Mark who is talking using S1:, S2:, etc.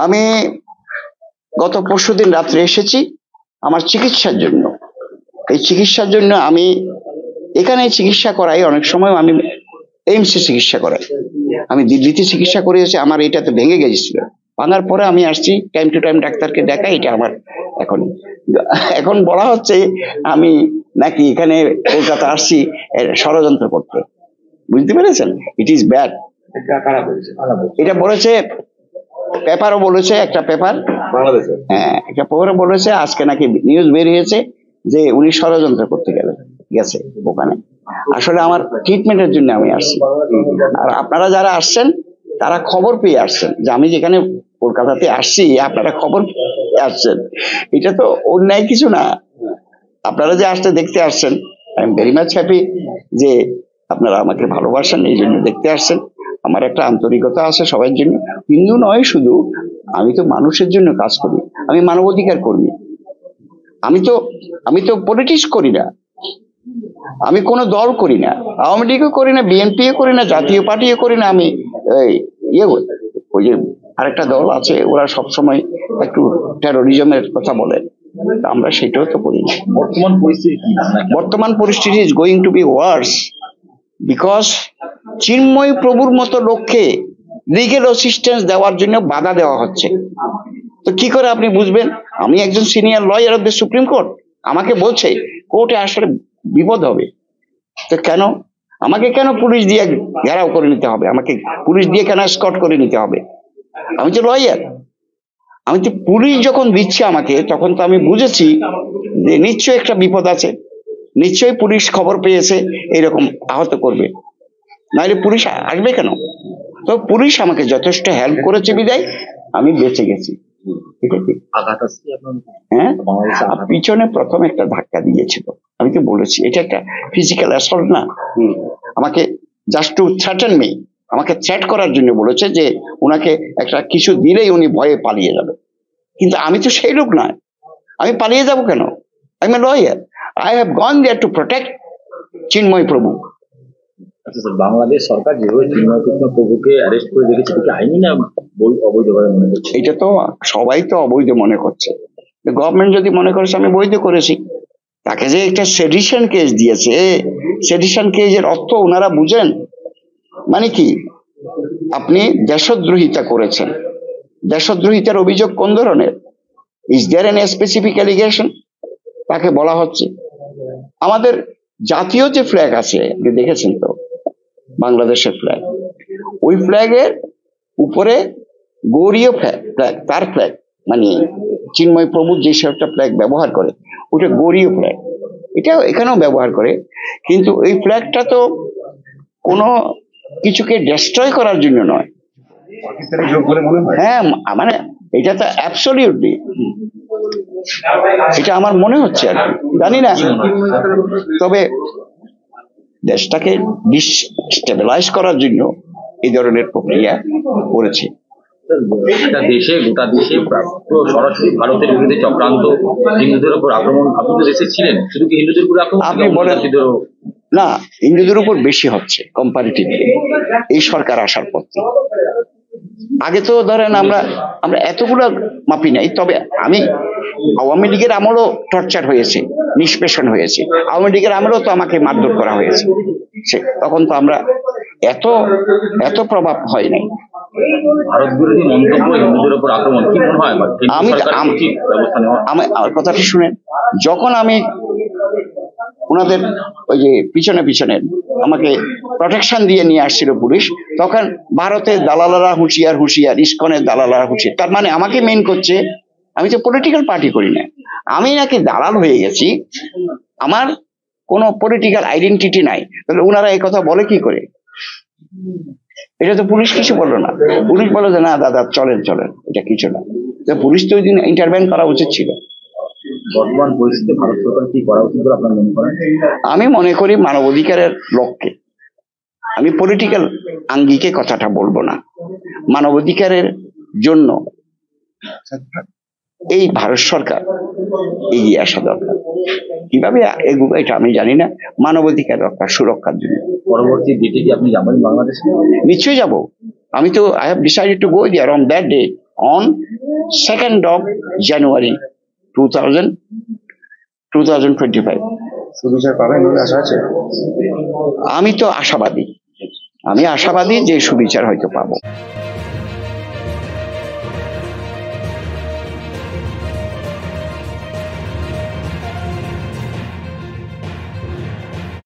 S1: আমি গত পরশুদিন রাত্রে এসেছি আমার চিকিৎসার জন্য। এই চিকিৎসার জন্য আমি এখানে চিকিৎসা করাই, অনেক সময় আমি এইমসে চিকিৎসা করাই। আমি দিল্লিতে চিকিৎসা করেছি, আমার এটাতে ভেঙে গেছিল। ভাঙার পরে আমি আসছি, টাইম টু টাইম ডাক্তারকে দেখাই। এটা আমার এখন এখন বলা হচ্ছে আমি নাকি এখানে কলকাতা আসছি ষড়যন্ত্র করতে। বুঝতে পেরেছেন? It is bad. এটা বলেছে, পেপারও বলেছে, একটা পেপার বাংলাদেশে, হ্যাঁ একটা পেপারও বলেছে আজকে নাকি নিউজ বেরিয়েছে যে উনি ষড়যন্ত্র করতে গেছে ওখানে। আসলে আমার ট্রিটমেন্টের জন্য আমি আসছি। আর আপনারা যারা আসছেন তারা খবর পেয়ে আসছেন যে আমি যেখানে কলকাতাতে আসছি, আপনারা খবর পেয়ে আসছেন। এটা তো অন্যায় কিছু না। আপনারা যে আসতে দেখতে আসছেন, I am very much happy যে আপনারা আমাকে ভালোবাসেন, এই জন্য দেখতে আসছেন। আমার একটা আন্তরিকতা আছে সবার জন্য। হিন্দু নয় শুধু, আমি তো মানুষের জন্য কাজ করি, আমি মানবাধিকার কর্মী। আমি তো পলিটিক্স করি না, আমি কোনো দল করি না, আওয়ামী লীগও করি না, বিএনপিও করি না, জাতীয় পার্টিও করি না। আমি ওই যে আরেকটা দল আছে, ওরা সবসময় একটু টেরোরিজমের কথা বলে, আমরা সেটাও তো করি না। বর্তমান পরিস্থিতি is going to be worse because Chinmoy প্রভুর মতো লোককে লিগেল অ্যাসিস্ট্যান্স দেওয়ার জন্য বাধা দেওয়া হচ্ছে। তো কি করে আপনি বুঝবেন? আমি একজন senior lawyer of the supreme court, আমাকে বলছে কোর্টে আসলে বিপদ হবে। তো কেন আমাকে পুলিশ দিয়ে ঘেরাও করে নিতে হবে? আমাকে পুলিশ দিয়ে কেন স্কট করে নিতে হবে? আমি তো লয়ার। আমি তো পুলিশ যখন দিচ্ছে আমাকে, তখন তো আমি বুঝেছি যে নিশ্চয়ই একটা বিপদ আছে, নিশ্চয়ই পুলিশ খবর পেয়েছে এরকম আহত করবে, নাহলে পুলিশ আসবে কেন? তো পুলিশ আমাকে যথেষ্ট হেল্প করেছে বিদায় আমি বেঁচে গেছি। হ্যাঁ, পিছনে প্রথম একটা ধাক্কা দিয়েছিল, আমি তো বলেছি এটা একটা ফিজিক্যাল অ্যাসল্ট না। আমাকে জাস্ট টু থ্রেটেন মি, আমাকে থ্রেট করার জন্য বলেছে যে ওনাকে একটা কিছু দিলেই উনি ভয়ে পালিয়ে যাবে। কিন্তু আমি তো সেই লোক নয়, আমি পালিয়ে যাব কেন? I am a lawyer, I have gone there to protect Chinmoy Prabhu.
S2: আচ্ছা স্যার, বাংলাদেশ সরকার যেভাবে চিন্ময় প্রভুকে অ্যারেস্ট করে রেখেছে, এটা কি আইনি না অবৈধভাবে মনে করছে?
S1: এটা তো সবাই তো অবৈধ মনে করছে। গভর্নমেন্ট যদি মনে করেছে আমি বৈধ করেছি, তাকে যে একটা সেডিশন কেস দিয়েছে, সেডিশন কেসের অর্থ ওনারা বুঝেন? মানে কি, আপনি দেশদ্রোহিতা করেছেন। দেশদ্রোহিতার অভিযোগ কোন ধরনের? Is there any specific allegation? তাকে বলা হচ্ছে আমাদের জাতীয় যে ফ্ল্যাগ আছে, আপনি দেখেছেন তো বাংলাদেশের ফ্ল্যাগ, ওই ফ্ল্যাগের উপরে গৌরীয় ফ্ল্যাগ, তার ফ্ল্যাগ, মানে চিন্ময় প্রভু যে একটা ফ্ল্যাগ ব্যবহার করে ওটা গৌরীয় ফ্ল্যাগ, এটা এখানেও ব্যবহার করে। কিন্তু এই ফ্ল্যাগটা তো কোনো কিছুকে ডিস্ট্রয় করার জন্য নয়। হ্যাঁ, মানে এটা তো অ্যাবসলিউটলি, এটা আমার মনে হচ্ছে আর কি, জানি না। তবে দেশটাকে ডিস্টেবিলাইজ করার জন্য এই ধরনের প্রক্রিয়া করেছে।
S2: গোটা দেশে সরাসরি ভারতের বিরুদ্ধে চক্রান্ত, হিন্দুদের উপর আক্রমণ। আপনি তো দেশে ছিলেন, শুধু কি হিন্দুদের উপর আক্রমণ?
S1: আপনি বলেন না, হিন্দুদের উপর বেশি হচ্ছে কম্পারিটিভলি এই সরকার আসার পর। আগে তো ধরেন আমরা এতগুলো মাপি নাই, তবে আমি আওয়ামী লীগের আমলও টর্চার হয়েছে, নিষ্পেষণ হয়েছে। আওয়ামী লীগের আমলও তো আমাকে মারধর করা হয়েছে, তখন তো আমরা এত প্রভাব হয় নাই।
S2: ভারত বিরোধী মন্তব্য, হিন্দুদের উপর আক্রমণ, কি মনে হয়
S1: আমার কথাটি শুনেন, যখন আমি ওনাদের ওই যে পিছনে আমাকে প্রোটেকশন দিয়ে নিয়ে আসছিল পুলিশ, তখন ভারতের দালালারা হুঁশিয়ার, ইসকনের দালালারা হুঁশিয়ার। তার মানে আমাকে মেইন করছে, আমি তো পলিটিক্যাল পার্টি করি না, আমি নাকি দালাল হয়ে গেছি, আমার কোনো পলিটিক্যাল আইডেন্টিটি নাই। তাহলে ওনারা এই কথা বলে কি করে? এটা তো পুলিশ কিছু বললো না। পুলিশ বললো যে না দাদা চলেন, এটা কিছু না। পুলিশ তো ওই দিন ইন্টারভেন করা উচিত ছিল।
S2: বর্তমান পরিস্থিতিতে ভারত সরকার কি করা উচিত বলে আপনার মনে করেন?
S1: আমি মনে করি মানবাধিকারের লক্ষ্যে, আমি পলিটিক্যাল আঙ্গিকে কথাটা বলবো না, মানবাধিকারের জন্য এই ভারত সরকার এগিয়ে আসা দরকার। কিভাবে এগুলো এটা আমি জানি না, মানবাধিকার রক্ষা সুরক্ষার জন্য।
S2: পরবর্তী ডেটে কি আপনি যাবেন বাংলাদেশে?
S1: নিশ্চয়ই যাব। আমি তো I have decided to go there on that day on 2nd of January 2025.
S3: সুবিচার পাবেন বলে আশা আছে?
S1: আমি আশাবাদী যে সুবিচার হয়তো পাবো।